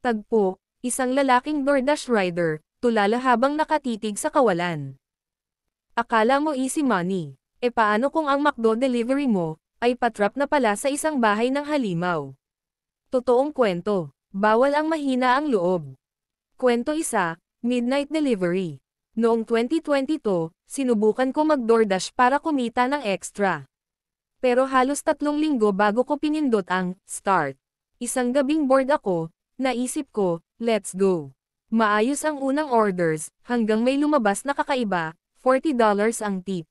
Tagpo, isang lalaking DoorDash rider, tulala habang nakatitig sa kawalan. Akala mo easy money. E paano kung ang McDo delivery mo, ay patrap na pala sa isang bahay ng halimaw? Totoong kwento. Bawal ang mahina ang loob. Kwento 1, Midnight Delivery. Noong 2022, sinubukan ko mag-DoorDash para kumita ng extra. Pero halos 3 linggo bago ko pinindot ang start. Isang gabing bored ako, naisip ko, let's go. Maayos ang unang orders, hanggang may lumabas na kakaiba, $40 ang tip.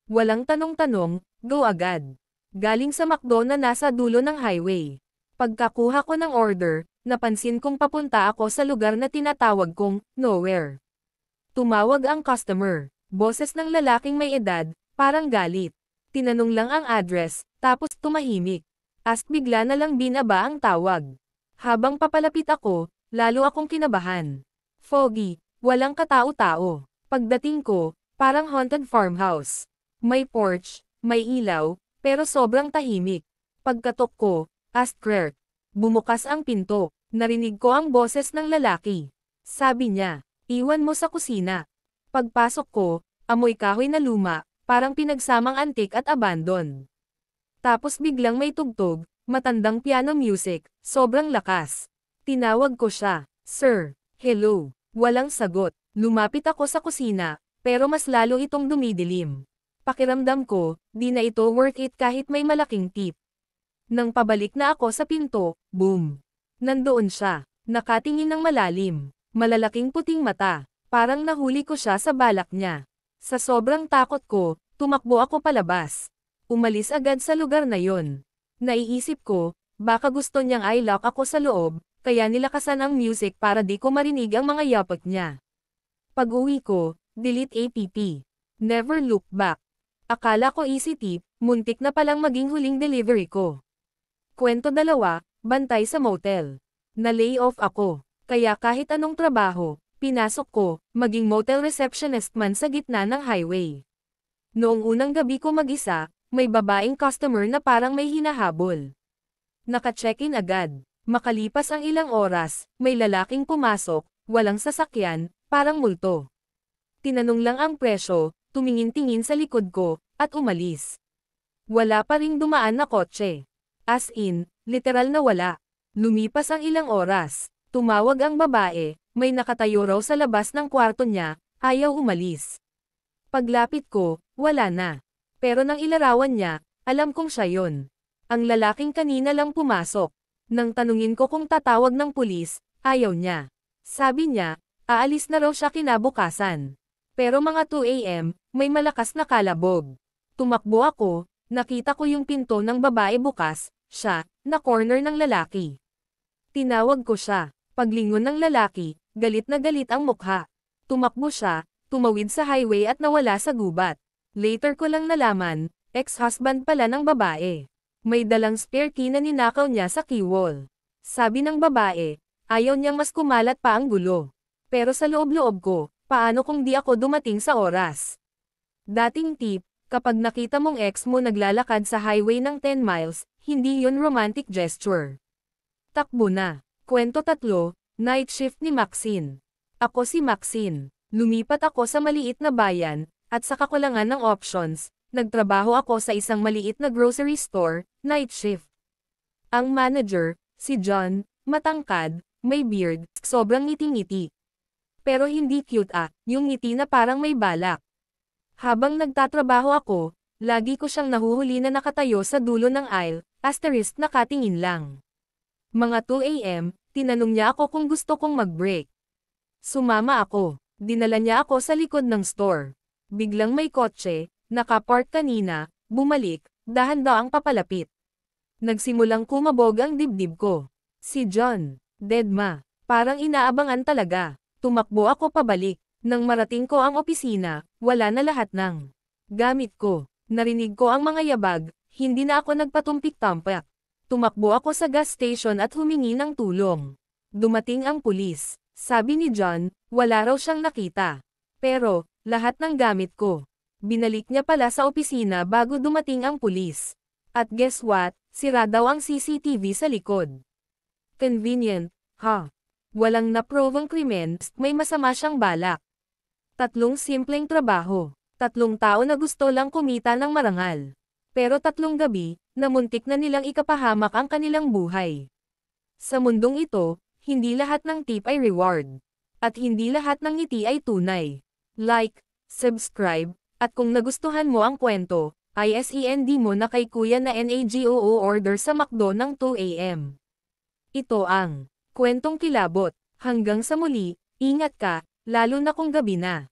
Walang tanong-tanong, go agad. Galing sa McDo na nasa dulo ng highway. Pagkakuha ko ng order, napansin kong papunta ako sa lugar na tinatawag kong nowhere. Tumawag ang customer, boses ng lalaking may edad, parang galit. Tinanong lang ang address, tapos tumahimik. Bigla na lang binaba ang tawag. Habang papalapit ako, lalo akong kinabahan. Foggy, walang katao-tao. Pagdating ko, parang haunted farmhouse. May porch, may ilaw, pero sobrang tahimik. Pagkatok ko, Kirk. Bumukas ang pinto. Narinig ko ang boses ng lalaki. Sabi niya, iwan mo sa kusina. Pagpasok ko, amoy kahoy na luma, parang pinagsamang antik at abandon. Tapos biglang may tugtog, matandang piano music, sobrang lakas. Tinawag ko siya, Sir, hello. Walang sagot. Lumapit ako sa kusina, pero mas lalo itong dumidilim. Pakiramdam ko, di na ito worth it kahit may malaking tip. Nang pabalik na ako sa pinto, boom. Nandoon siya, nakatingin ng malalim, malalaking puting mata, parang nahuli ko siya sa balak niya. Sa sobrang takot ko, tumakbo ako palabas. Umalis agad sa lugar na yon. Naiisip ko, baka gusto niyang i-lock ako sa loob, kaya nilakasan ang music para di ko marinig ang mga yapak niya. Pag-uwi ko, delete app. Never look back. Akala ko easy tip, muntik na palang maging huling delivery ko. Kwento 2, bantay sa motel. Na-lay off ako, kaya kahit anong trabaho, pinasok ko, maging motel receptionist man sa gitna ng highway. Noong unang gabi ko mag-isa, may babaeng customer na parang may hinahabol. Naka-check-in agad. Makalipas ang ilang oras, may lalaking pumasok, walang sasakyan, parang multo. Tinanong lang ang presyo, tumingin-tingin sa likod ko, at umalis. Wala pa ring dumaan na kotse. As in, literal na wala. Lumipas ang ilang oras, tumawag ang babae, may nakatayo raw sa labas ng kwarto niya, ayaw umalis. Paglapit ko, wala na. Pero nang ilarawan niya, alam kong siya yon. Ang lalaking kanina lang pumasok. Nang tanungin ko kung tatawag ng pulis, ayaw niya. Sabi niya, aalis na raw siya kinabukasan. Pero mga 2 AM, may malakas na kalabog. Tumakbo ako, nakita ko yung pinto ng babae bukas, siya, na corner ng lalaki. Tinawag ko siya. Paglingon ng lalaki, galit na galit ang mukha. Tumakbo siya, tumawid sa highway at nawala sa gubat. Later ko lang nalaman, ex-husband pala ng babae. May dalang spare key na ninakaw niya sa keywall. Sabi ng babae, ayaw niyang mas kumalat pa ang gulo. Pero sa loob-loob ko, paano kung di ako dumating sa oras? Dating tip, kapag nakita mong ex mo naglalakad sa highway ng 10 miles, hindi yun romantic gesture. Takbo na. Kwento 3, night shift ni Maxine. Ako si Maxine. Lumipat ako sa maliit na bayan, at sa kakulangan ng options, nagtrabaho ako sa isang maliit na grocery store, night shift. Ang manager, si John, matangkad, may beard, sobrang ngiti-ngiti. Pero hindi cute yung ngiti na parang may balak. Habang nagtatrabaho ako, lagi ko siyang nahuhuli na nakatayo sa dulo ng aisle, nakatingin lang. Mga 2 AM, tinanong niya ako kung gusto kong mag-break. Sumama ako. Dinala niya ako sa likod ng store. Biglang may kotse, nakapark kanina, bumalik, dahan-daang papalapit. Nagsimulang kumabog ang dibdib ko. Si John, deadma, parang inaabangan talaga. Tumakbo ako pabalik. Nang marating ko ang opisina, wala na lahat ng gamit ko. Narinig ko ang mga yabag, hindi na ako nagpatumpik-tampak. Tumakbo ako sa gas station at humingi ng tulong. Dumating ang pulis. Sabi ni John, wala raw siyang nakita. Pero, lahat ng gamit ko. Binalik niya pala sa opisina bago dumating ang pulis. At guess what? Sira daw ang CCTV sa likod. Convenient, ha? Walang naprovang krimen, may masama siyang balak. 3 simpleng trabaho. 3 tao na gusto lang kumita ng marangal. Pero 3 gabi, na muntik na nilang ikapahamak ang kanilang buhay. Sa mundong ito, hindi lahat ng tip ay reward. At hindi lahat ng ngiti ay tunay. Like, subscribe, at kung nagustuhan mo ang kwento, isend mo na kay Kuya na NAGOO order sa McDo ng 2 AM. Ito ang Kwentong Kilabot. Hanggang sa muli, ingat ka, lalo na kung gabi na.